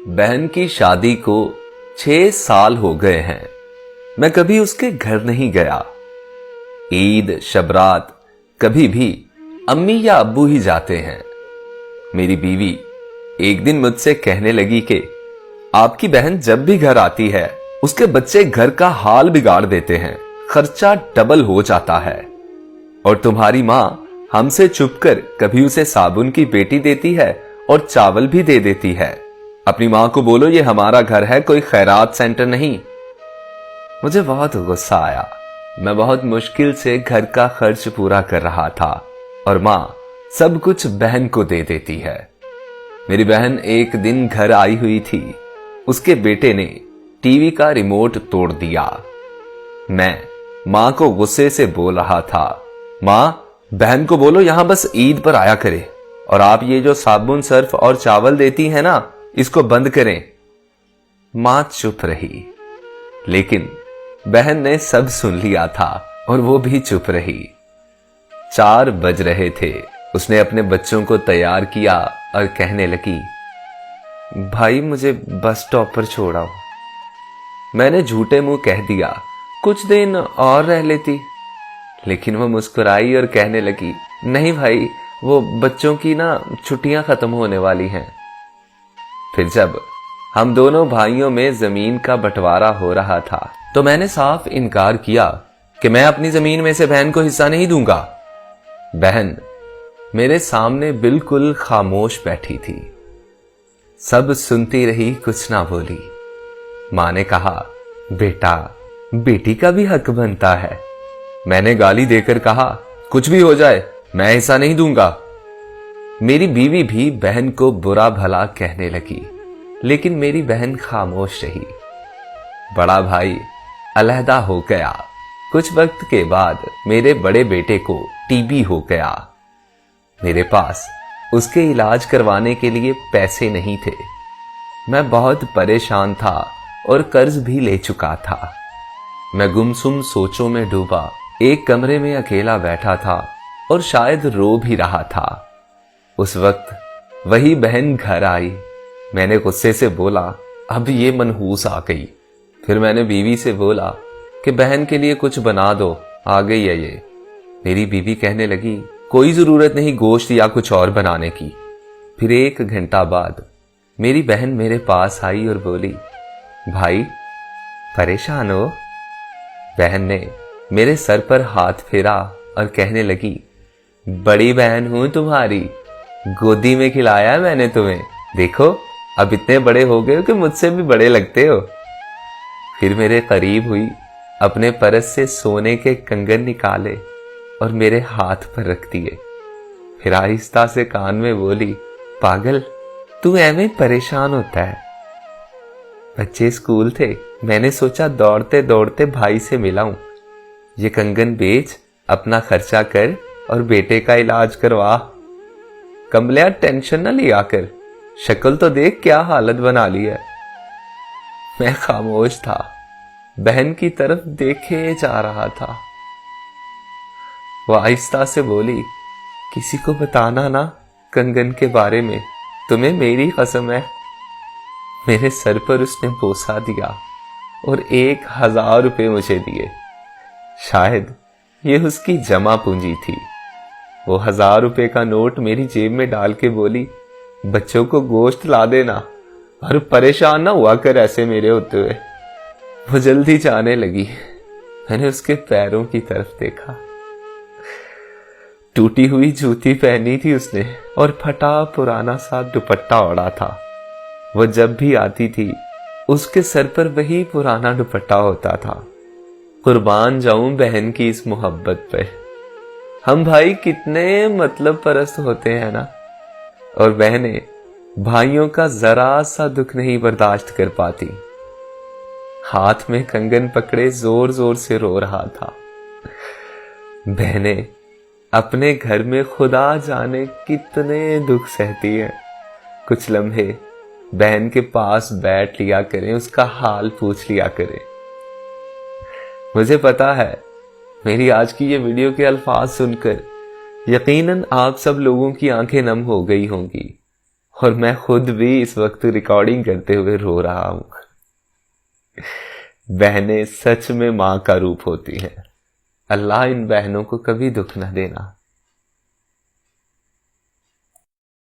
बहन की शादी को 6 साल हो गए हैं। मैं कभी उसके घर नहीं गया। ईद शबरात कभी भी अम्मी या अब्बू ही जाते हैं। मेरी बीवी एक दिन मुझसे कहने लगी कि आपकी बहन जब भी घर आती है उसके बच्चे घर का हाल बिगाड़ देते हैं, खर्चा डबल हो जाता है। और तुम्हारी मां हमसे छुपकर कभी उसे साबुन की पेटी देती है और चावल भी दे देती है। अपनी मां को बोलो ये हमारा घर है, कोई खैरात सेंटर नहीं। मुझे बहुत गुस्सा आया। मैं बहुत मुश्किल से घर का खर्च पूरा कर रहा था और मां सब कुछ बहन को दे देती है। मेरी बहन एक दिन घर आई हुई थी। उसके बेटे ने टीवी का रिमोट तोड़ दिया। मैं मां को गुस्से से बोल रहा था, मां बहन को बोलो यहां बस ईद पर आया करे और आप ये जो साबुन सर्फ और चावल देती है ना इसको बंद करें। मां चुप रही, लेकिन बहन ने सब सुन लिया था और वो भी चुप रही। 4 बज रहे थे। उसने अपने बच्चों को तैयार किया और कहने लगी, भाई मुझे बस स्टॉप पर छोड़ाओ। मैंने झूठे मुंह कह दिया, कुछ दिन और रह लेती। लेकिन वो मुस्कुराई और कहने लगी, नहीं भाई वो बच्चों की ना छुट्टियां खत्म होने वाली हैं। फिर जब हम दोनों भाइयों में जमीन का बंटवारा हो रहा था तो मैंने साफ इनकार किया कि मैं अपनी जमीन में से बहन को हिस्सा नहीं दूंगा। बहन मेरे सामने बिल्कुल खामोश बैठी थी। सब सुनती रही, कुछ ना बोली। मां ने कहा, बेटा बेटी का भी हक बनता है। मैंने गाली देकर कहा, कुछ भी हो जाए मैं हिस्सा नहीं दूंगा। मेरी बीवी भी बहन को बुरा भला कहने लगी, लेकिन मेरी बहन खामोश रही। बड़ा भाई अलहदा हो गया। कुछ वक्त के बाद मेरे बड़े बेटे को टीबी हो गया। मेरे पास उसके इलाज करवाने के लिए पैसे नहीं थे। मैं बहुत परेशान था और कर्ज भी ले चुका था। मैं गुमसुम सोचों में डूबा एक कमरे में अकेला बैठा था और शायद रो भी रहा था। उस वक्त वही बहन घर आई। मैंने गुस्से से बोला, अब ये मनहूस आ गई। फिर मैंने बीवी से बोला कि बहन के लिए कुछ बना दो, आ गई है ये। मेरी बीवी कहने लगी, कोई जरूरत नहीं गोश्त या कुछ और बनाने की। फिर 1 घंटा बाद मेरी बहन मेरे पास आई और बोली, भाई परेशान हो? बहन ने मेरे सर पर हाथ फेरा और कहने लगी, बड़ी बहन हूं तुम्हारी, गोदी में खिलाया है मैंने तुम्हें, देखो अब इतने बड़े हो गए हो कि मुझसे भी बड़े लगते हो। फिर मेरे करीब हुई, अपने परस से सोने के कंगन निकाले और मेरे हाथ पर रख दिए। फिर आहिस्ता से कान में बोली, पागल तू ऐਵੇਂ परेशान होता है। बच्चे स्कूल थे, मैंने सोचा दौड़ते दौड़ते भाई से मिलाऊं। ये कंगन बेच, अपना खर्चा कर और बेटे का इलाज करवा। कमलिया टेंशन न लिया कर, शक्ल तो देख क्या हालत बना ली है। मैं खामोश था, बहन की तरफ देखे जा रहा था। वो आहिस्ता से बोली, किसी को बताना ना कंगन के बारे में, तुम्हें मेरी कसम है। मेरे सर पर उसने बोसा दिया और 1000 रुपए मुझे दिए। शायद ये उसकी जमा पूंजी थी। वो 1000 रुपए का नोट मेरी जेब में डाल के बोली, बच्चों को गोश्त ला देना और परेशान ना हुआ कर ऐसे मेरे होते हुए। वो जल्दी जाने लगी। मैंने उसके पैरों की तरफ देखा। टूटी हुई जूती पहनी थी उसने और फटा पुराना सा दुपट्टा ओढ़ा था। वो जब भी आती थी उसके सर पर वही पुराना दुपट्टा होता था। कुर्बान जाऊं बहन की इस मोहब्बत पे। हम भाई कितने मतलब परस्त होते हैं ना, और बहनें भाइयों का जरा सा दुख नहीं बर्दाश्त कर पाती। हाथ में कंगन पकड़े जोर जोर से रो रहा था। बहनें अपने घर में खुदा जाने कितने दुख सहती हैं। कुछ लम्हे बहन के पास बैठ लिया करें, उसका हाल पूछ लिया करें। मुझे पता है मेरी आज की ये वीडियो के अल्फाज सुनकर यकीनन आप सब लोगों की आंखें नम हो गई होंगी। और मैं खुद भी इस वक्त रिकॉर्डिंग करते हुए रो रहा हूं। बहनें सच में मां का रूप होती हैं। अल्लाह इन बहनों को कभी दुख न देना।